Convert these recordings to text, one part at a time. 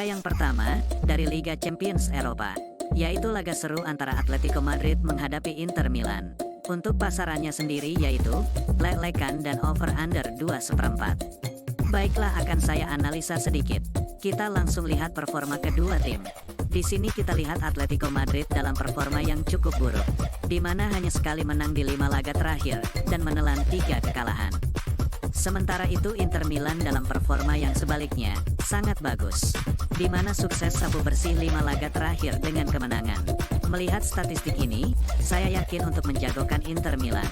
Laga yang pertama, dari Liga Champions Eropa, yaitu laga seru antara Atletico Madrid menghadapi Inter Milan. Untuk pasarannya sendiri yaitu, lelekan dan over-under 2/4. Baiklah, akan saya analisa sedikit. Kita langsung lihat performa kedua tim. Di sini kita lihat Atletico Madrid dalam performa yang cukup buruk, di mana hanya sekali menang di 5 laga terakhir, dan menelan 3 kekalahan. Sementara itu Inter Milan dalam performa yang sebaliknya, sangat bagus, di mana sukses sapu bersih 5 laga terakhir dengan kemenangan. Melihat statistik ini, saya yakin untuk menjagokan Inter Milan.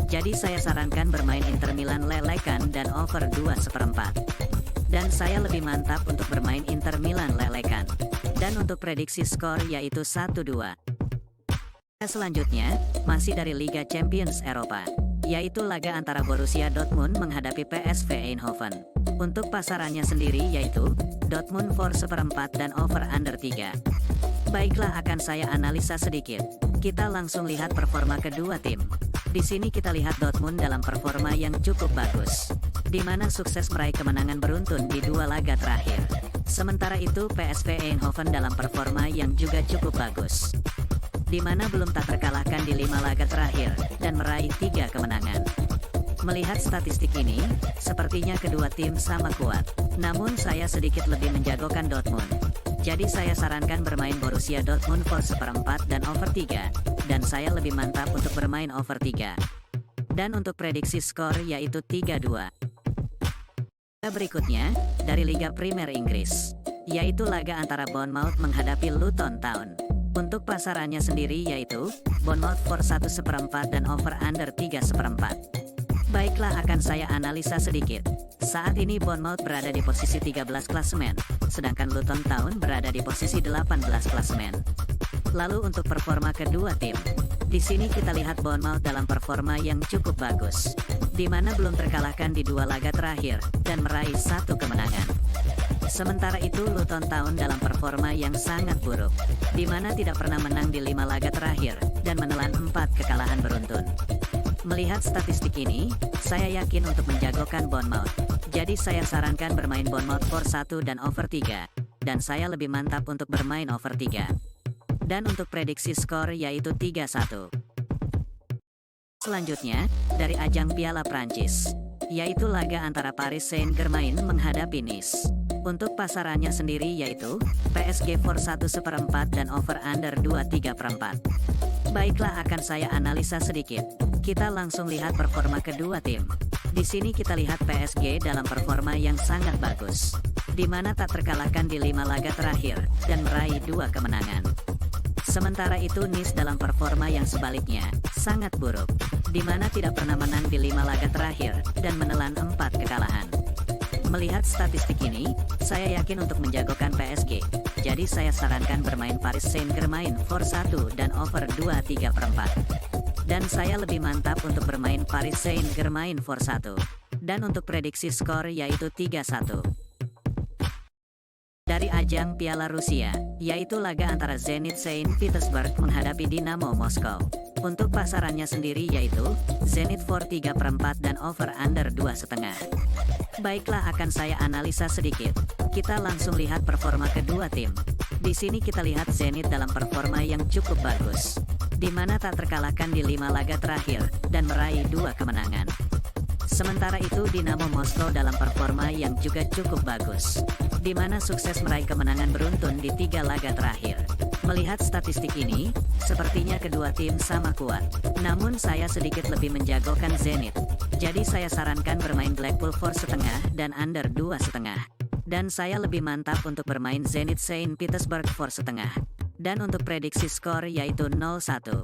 Jadi saya sarankan bermain Inter Milan lelekan dan over 2/4. Dan saya lebih mantap untuk bermain Inter Milan lelekan. Dan untuk prediksi skor yaitu 1-2. Selanjutnya, masih dari Liga Champions Eropa, yaitu laga antara Borussia Dortmund menghadapi PSV Eindhoven. Untuk pasarannya sendiri yaitu, Dortmund for 1/4 dan over under 3. Baiklah, akan saya analisa sedikit. Kita langsung lihat performa kedua tim. Di sini kita lihat Dortmund dalam performa yang cukup bagus, di mana sukses meraih kemenangan beruntun di 2 laga terakhir. Sementara itu PSV Eindhoven dalam performa yang juga cukup bagus, di mana belum tak terkalahkan di 5 laga terakhir, dan meraih 3 kemenangan. Melihat statistik ini, sepertinya kedua tim sama kuat. Namun saya sedikit lebih menjagokan Dortmund. Jadi saya sarankan bermain Borussia Dortmund for 1/4 dan over 3, dan saya lebih mantap untuk bermain over 3. Dan untuk prediksi skor yaitu 3-2. Berikutnya, dari Liga Premier Inggris, yaitu laga antara Bournemouth menghadapi Luton Town. Untuk pasarannya sendiri yaitu, Bournemouth for 1/4 dan over under 3/4. Baiklah, akan saya analisa sedikit. Saat ini Bournemouth berada di posisi 13 klasemen, sedangkan Luton Town berada di posisi 18 klasemen. Lalu untuk performa kedua tim, di sini kita lihat Bournemouth dalam performa yang cukup bagus, di mana belum terkalahkan di 2 laga terakhir, dan meraih 1 kemenangan. Sementara itu Luton Town dalam performa yang sangat buruk, di mana tidak pernah menang di 5 laga terakhir, dan menelan 4 kekalahan beruntun. Melihat statistik ini, saya yakin untuk menjagokan Bournemouth. Jadi saya sarankan bermain Bournemouth for 1 dan over 3, dan saya lebih mantap untuk bermain over 3. Dan untuk prediksi skor yaitu 3-1. Selanjutnya, dari ajang Piala Prancis, yaitu laga antara Paris Saint-Germain menghadapi Nice. Untuk pasarannya sendiri yaitu, PSG for 1/4 dan over under 2/3. Baiklah, akan saya analisa sedikit. Kita langsung lihat performa kedua tim. Di sini kita lihat PSG dalam performa yang sangat bagus, di mana tak terkalahkan di 5 laga terakhir, dan meraih 2 kemenangan. Sementara itu Nice dalam performa yang sebaliknya, sangat buruk, di mana tidak pernah menang di 5 laga terakhir, dan menelan 4 kekalahan. Melihat statistik ini, saya yakin untuk menjagokan PSG. Jadi saya sarankan bermain Paris Saint-Germain for 1 dan over 2/3. Dan saya lebih mantap untuk bermain Paris Saint-Germain for 1. Dan untuk prediksi skor yaitu 3-1. Dari ajang Piala Rusia, yaitu laga antara Zenit Saint Petersburg menghadapi Dinamo Moskow. Untuk pasarannya sendiri yaitu, Zenit for 3/4 dan over under 2,5. Baiklah, akan saya analisa sedikit. Kita langsung lihat performa kedua tim. Di sini kita lihat Zenit dalam performa yang cukup bagus, di mana tak terkalahkan di 5 laga terakhir, dan meraih 2 kemenangan. Sementara itu Dinamo Moskow dalam performa yang juga cukup bagus, di mana sukses meraih kemenangan beruntun di 3 laga terakhir. Melihat statistik ini, sepertinya kedua tim sama kuat. Namun saya sedikit lebih menjagokan Zenit. Jadi saya sarankan bermain Blackpool for 1/2 dan under 2,5. Dan saya lebih mantap untuk bermain Zenit Saint Petersburg for 1/2. Dan untuk prediksi skor yaitu 0-1.